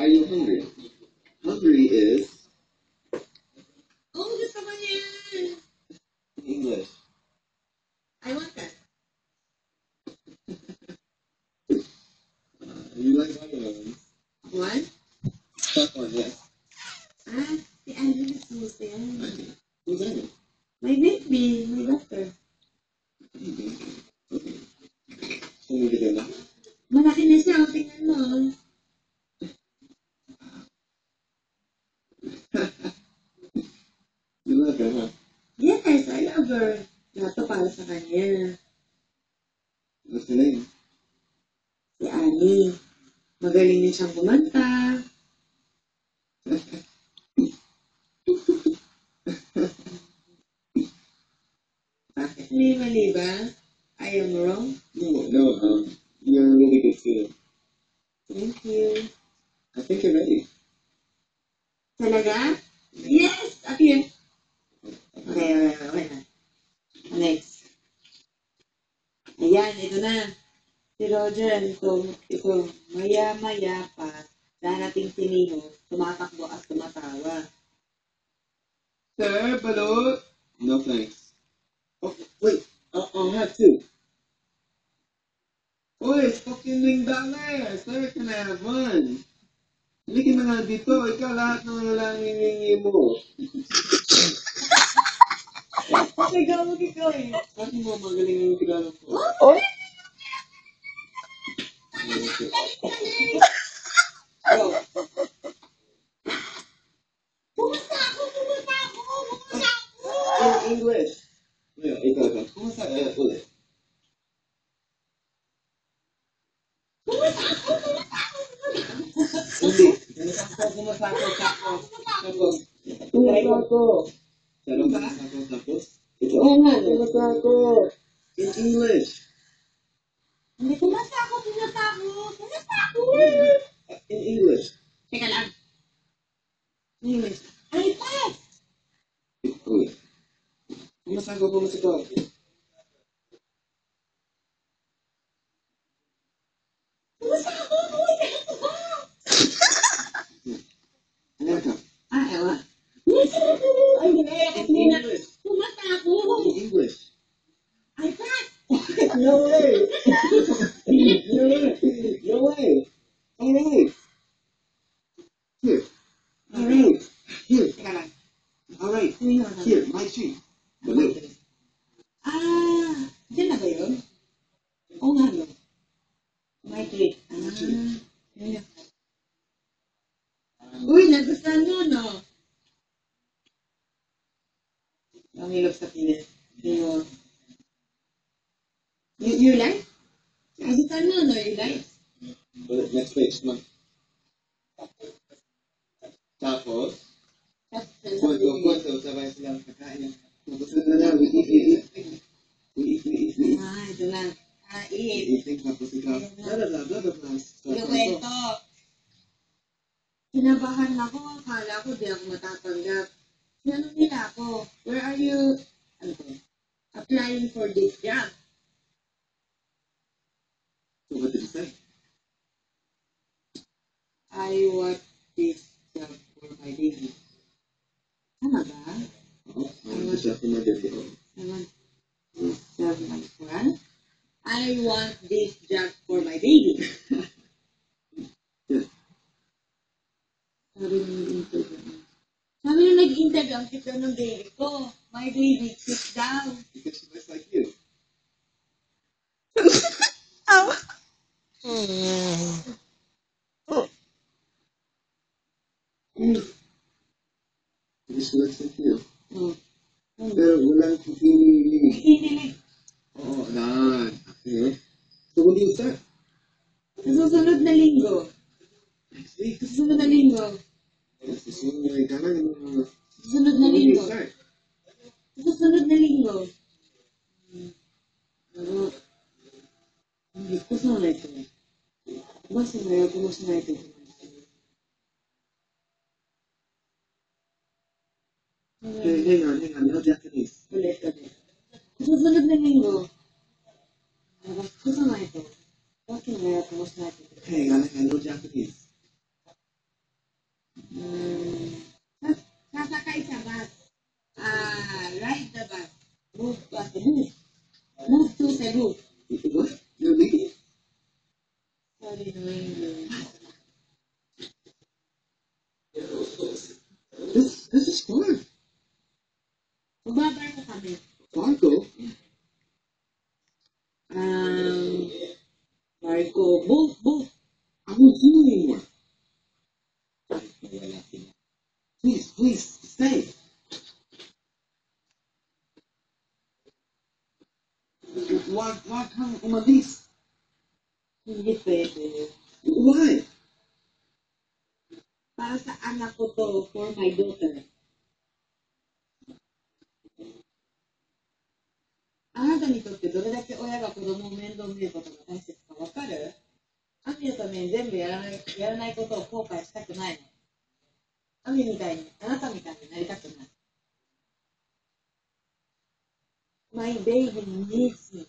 Are you hungry? Hungry is Oh, gusto ko niyan. English. I want that. You like watermelons? What? That one, yes. Ah, si Alvin gusto mo siya. Who's that? My baby, my daughter. Can we get that? Malaki na siya, o tingnan mo. You like her, huh? Yes, I love her. Lahat to para sa kanya. What's the name? Si Annie. Magaling din siyang kumanta. Bakit may mali ba? I am wrong? No, you're a really good student. Thank you. I think you're ready. Talaga? Yes! Up here. Okay na. Next. Ayan, ito na. Si Roger, ito, maya-maya pa, darating si Nino, tumatakbo at tumatawa. Sir, balot? No thanks. Oh, wait, I'll have two. Oy, fucking $9. Sir, can I have one? Halika na nga dito. Ikaw lahat ng lang hiningi mo. Sigaw eh. Bakit mo magaling yung Tagalog ko? Oh? Go. Pumunta ako! In English. Yeah, ikaw. Kumusta ulit? Hindi. Kumusta ako. Sarong ba? Tapos? Ito. Oo nga, pumunta ako. In English. Hindi, pumunta ako. In English. Teka lang. English. Ay, pass! Ulit. Kumusta ko? Ano ka? Ah, ewan. Ay, In English. pumunta ako. In English. Ay, pass! No way! No way! Alright! Here. Alright! Here. Teka lang. Alright. Tingnan mo. Here, my tree. Balot. Ah, dyan na ba yun? Oo nga, no. My tree. Yun yun. Uy, nagustuhan mo, no? Ang hilap sa pinis. You like? Nagustuhan mo, no? You like? Balot, next page. Come on. Tapos, kwento, sabay silang kakain. Tapos na lang, we eat. Ah, ito na. Ah, eat. Eating, tapos ikaw, blah, blah. Yung kwento. Kinabahan ako. Akala ko di ako matatanggap. Tinanong nila ako, where are you, ano to, applying for this job? So what did you say? I want this job for my baby. Tama ba? Oo, ano siya kumadali ko. I want this job, my friend. I want this job for my baby. Yeah. Sabi nung interview. Sabi nung nag-interview, ang cute ng baby ko. My baby, sit down. Because she looks like you. Because she looks like you. Oh. Pero walang kinilig. Kinilig. Oo, na. Okay. So when do you start? Sa susunod na linggo. Next week. Sa susunod na linggo. Yes, susunod na ikaw na yung Sa susunod na when do you linggo. start? Sa susunod na linggo. Pero, hindi ko sa mga ito. Basta na ako mas na ito. Hang on. No Japanese. Ulit. Sa susunod na linggo. Basta ko sa mga ito. Basta na ako mas na ito. Hang on. No Japanese. totally knowing you. This is fun. Magbabar mo kami. Marco, Marco, both. I won't do anymore. Please, stay. Why come umalis? Hindi pwede. Why? Para sa anak ko to, for my daughter. あなたにとってどれだけ親が子供を面倒見ることが大切かわかる？アミのために全部やらないことを後悔したくないの。アミみたいに、あなたみたいになりたくない。My baby needs me.